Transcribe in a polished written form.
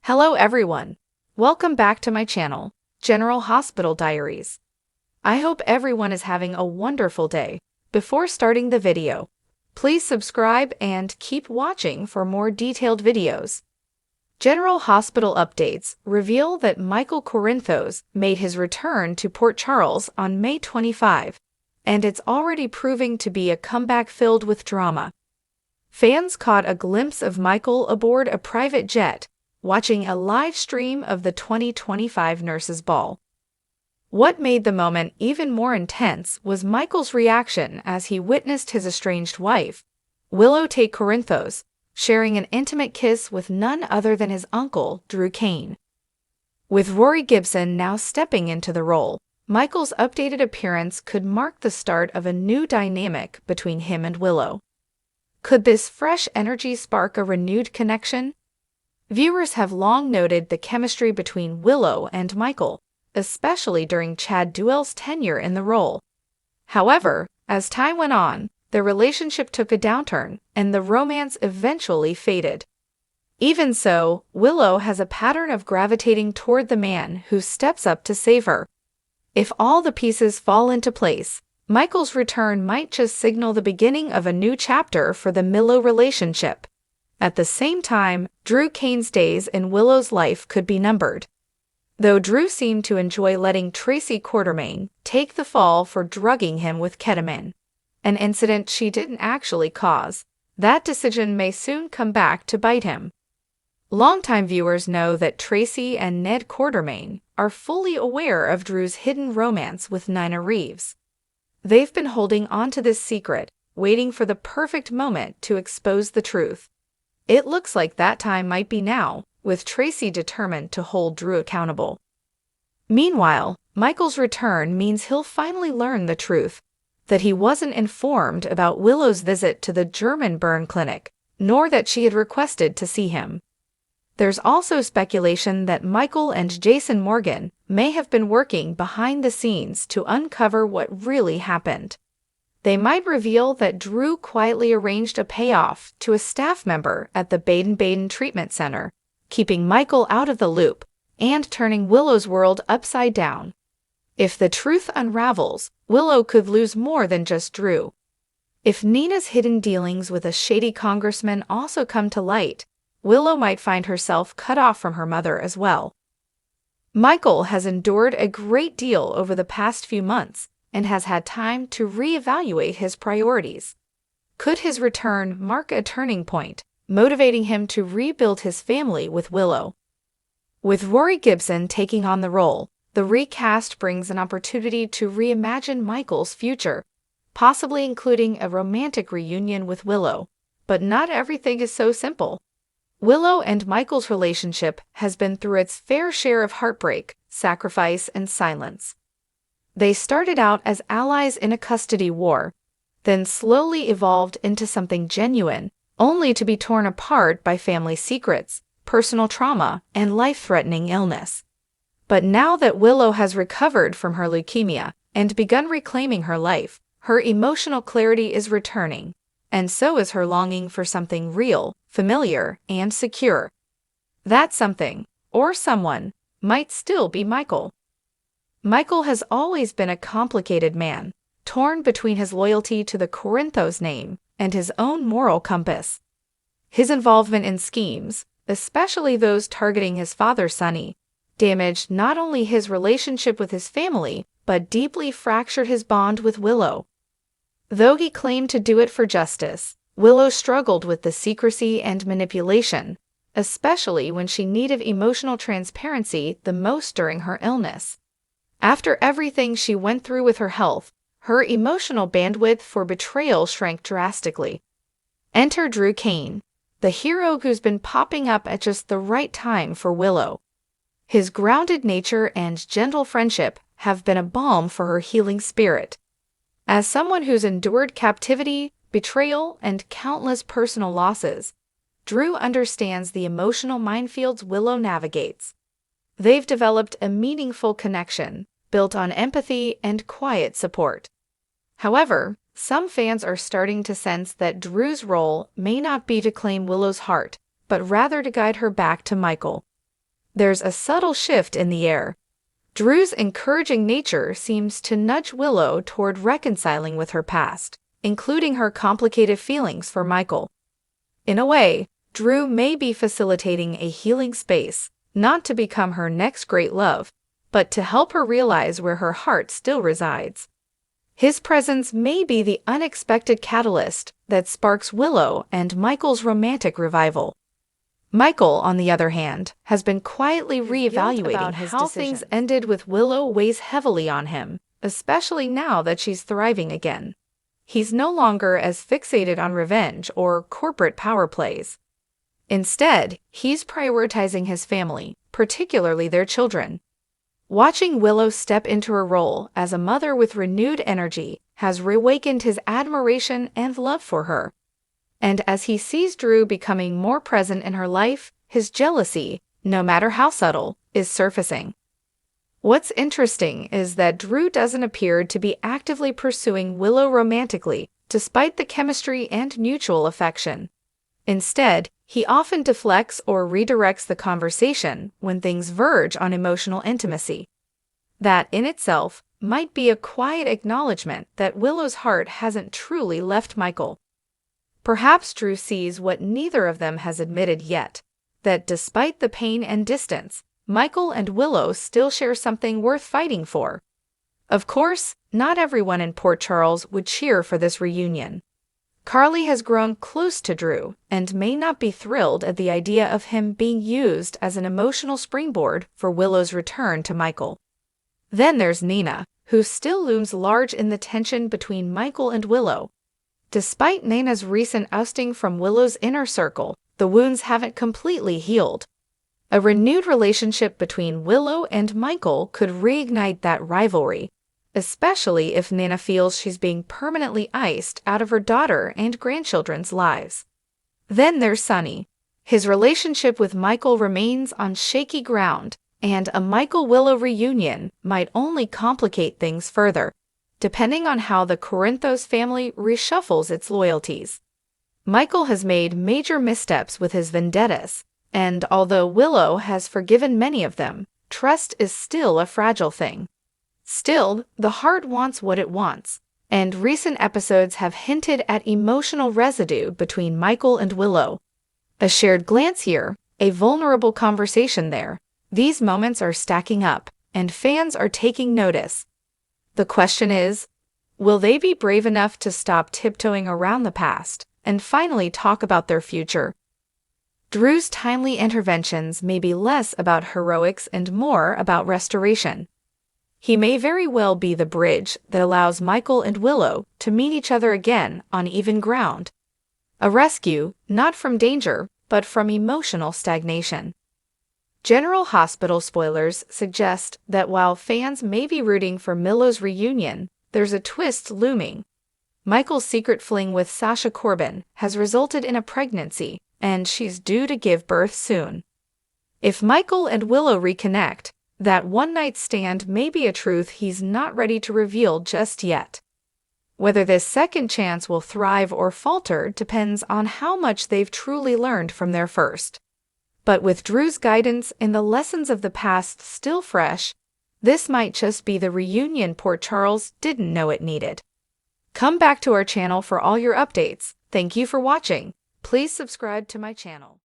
Hello everyone. Welcome back to my channel, General Hospital Diaries. I hope everyone is having a wonderful day. Before starting the video, please subscribe and keep watching for more detailed videos. General Hospital updates reveal that Michael Corinthos made his return to Port Charles on May 25, and it's already proving to be a comeback filled with drama. Fans caught a glimpse of Michael aboard a private jet, watching a live stream of the 2025 Nurses' Ball. What made the moment even more intense was Michael's reaction as he witnessed his estranged wife, Willow take Corinthos, sharing an intimate kiss with none other than his uncle, Drew Kane. With Rory Gibson now stepping into the role, Michael's updated appearance could mark the start of a new dynamic between him and Willow. Could this fresh energy spark a renewed connection? Viewers have long noted the chemistry between Willow and Michael, especially during Chad Duell's tenure in the role. However, as time went on, their relationship took a downturn, and the romance eventually faded. Even so, Willow has a pattern of gravitating toward the man who steps up to save her. If all the pieces fall into place, Michael's return might just signal the beginning of a new chapter for the Willow relationship. At the same time, Drew Kane's days in Willow's life could be numbered. Though Drew seemed to enjoy letting Tracy Quartermaine take the fall for drugging him with ketamine, an incident she didn't actually cause, that decision may soon come back to bite him. Longtime viewers know that Tracy and Ned Quartermaine are fully aware of Drew's hidden romance with Nina Reeves. They've been holding on to this secret, waiting for the perfect moment to expose the truth. It looks like that time might be now, with Tracy determined to hold Drew accountable. Meanwhile, Michael's return means he'll finally learn the truth, that he wasn't informed about Willow's visit to the German burn clinic, nor that she had requested to see him. There's also speculation that Michael and Jason Morgan may have been working behind the scenes to uncover what really happened. They might reveal that Drew quietly arranged a payoff to a staff member at the Baden-Baden Treatment Center, keeping Michael out of the loop and turning Willow's world upside down. If the truth unravels, Willow could lose more than just Drew. If Nina's hidden dealings with a shady congressman also come to light, Willow might find herself cut off from her mother as well. Michael has endured a great deal over the past few months and has had time to reevaluate his priorities. Could his return mark a turning point, motivating him to rebuild his family with Willow? With Rory Gibson taking on the role, the recast brings an opportunity to reimagine Michael's future, possibly including a romantic reunion with Willow. But not everything is so simple. Willow and Michael's relationship has been through its fair share of heartbreak, sacrifice, and silence. They started out as allies in a custody war, then slowly evolved into something genuine, only to be torn apart by family secrets, personal trauma, and life-threatening illness. But now that Willow has recovered from her leukemia and begun reclaiming her life, her emotional clarity is returning, and so is her longing for something real, familiar, and secure. That something, or someone, might still be Michael. Michael has always been a complicated man, torn between his loyalty to the Corinthos name and his own moral compass. His involvement in schemes, especially those targeting his father Sonny, damaged not only his relationship with his family, but deeply fractured his bond with Willow. Though he claimed to do it for justice, Willow struggled with the secrecy and manipulation, especially when she needed emotional transparency the most during her illness. After everything she went through with her health, her emotional bandwidth for betrayal shrank drastically. Enter Drew Kane, the hero who's been popping up at just the right time for Willow. His grounded nature and gentle friendship have been a balm for her healing spirit. As someone who's endured captivity, betrayal, and countless personal losses, Drew understands the emotional minefields Willow navigates. They've developed a meaningful connection, built on empathy and quiet support. However, some fans are starting to sense that Drew's role may not be to claim Willow's heart, but rather to guide her back to Michael. there's a subtle shift in the air. Drew's encouraging nature seems to nudge Willow toward reconciling with her past, including her complicated feelings for Michael. In a way, Drew may be facilitating a healing space, not to become her next great love, but to help her realize where her heart still resides. His presence may be the unexpected catalyst that sparks Willow and Michael's romantic revival. Michael, on the other hand, has been quietly reevaluating how things ended with Willow weighs heavily on him, especially now that she's thriving again. He's no longer as fixated on revenge or corporate power plays. Instead, he's prioritizing his family, particularly their children. Watching Willow step into her role as a mother with renewed energy has reawakened his admiration and love for her. And as he sees Drew becoming more present in her life, his jealousy, no matter how subtle, is surfacing. What's interesting is that Drew doesn't appear to be actively pursuing Willow romantically, despite the chemistry and mutual affection. Instead, he often deflects or redirects the conversation when things verge on emotional intimacy. That, in itself, might be a quiet acknowledgement that Willow's heart hasn't truly left Michael. Perhaps Drew sees what neither of them has admitted yet, that despite the pain and distance, Michael and Willow still share something worth fighting for. Of course, not everyone in Port Charles would cheer for this reunion. Carly has grown close to Drew and may not be thrilled at the idea of him being used as an emotional springboard for Willow's return to Michael. Then there's Nina, who still looms large in the tension between Michael and Willow. Despite Nina's recent ousting from Willow's inner circle, the wounds haven't completely healed. A renewed relationship between Willow and Michael could reignite that rivalry, especially if Nina feels she's being permanently iced out of her daughter and grandchildren's lives. Then there's Sonny. His relationship with Michael remains on shaky ground, and a Michael-Willow reunion might only complicate things further, depending on how the Corinthos family reshuffles its loyalties. Michael has made major missteps with his vendettas, and although Willow has forgiven many of them, trust is still a fragile thing. Still, the heart wants what it wants, and recent episodes have hinted at emotional residue between Michael and Willow. A shared glance here, a vulnerable conversation there. These moments are stacking up, and fans are taking notice. The question is, will they be brave enough to stop tiptoeing around the past and finally talk about their future? Drew's timely interventions may be less about heroics and more about restoration. He may very well be the bridge that allows Michael and Willow to meet each other again on even ground. A rescue, not from danger, but from emotional stagnation. General Hospital spoilers suggest that while fans may be rooting for Willow's reunion, there's a twist looming. Michael's secret fling with Sasha Corbin has resulted in a pregnancy, and she's due to give birth soon. If Michael and Willow reconnect, that one-night stand may be a truth he's not ready to reveal just yet. Whether this second chance will thrive or falter depends on how much they've truly learned from their first. But with Drew's guidance and the lessons of the past still fresh, this might just be the reunion Port Charles didn't know it needed. Come back to our channel for all your updates. Thank you for watching. Please subscribe to my channel.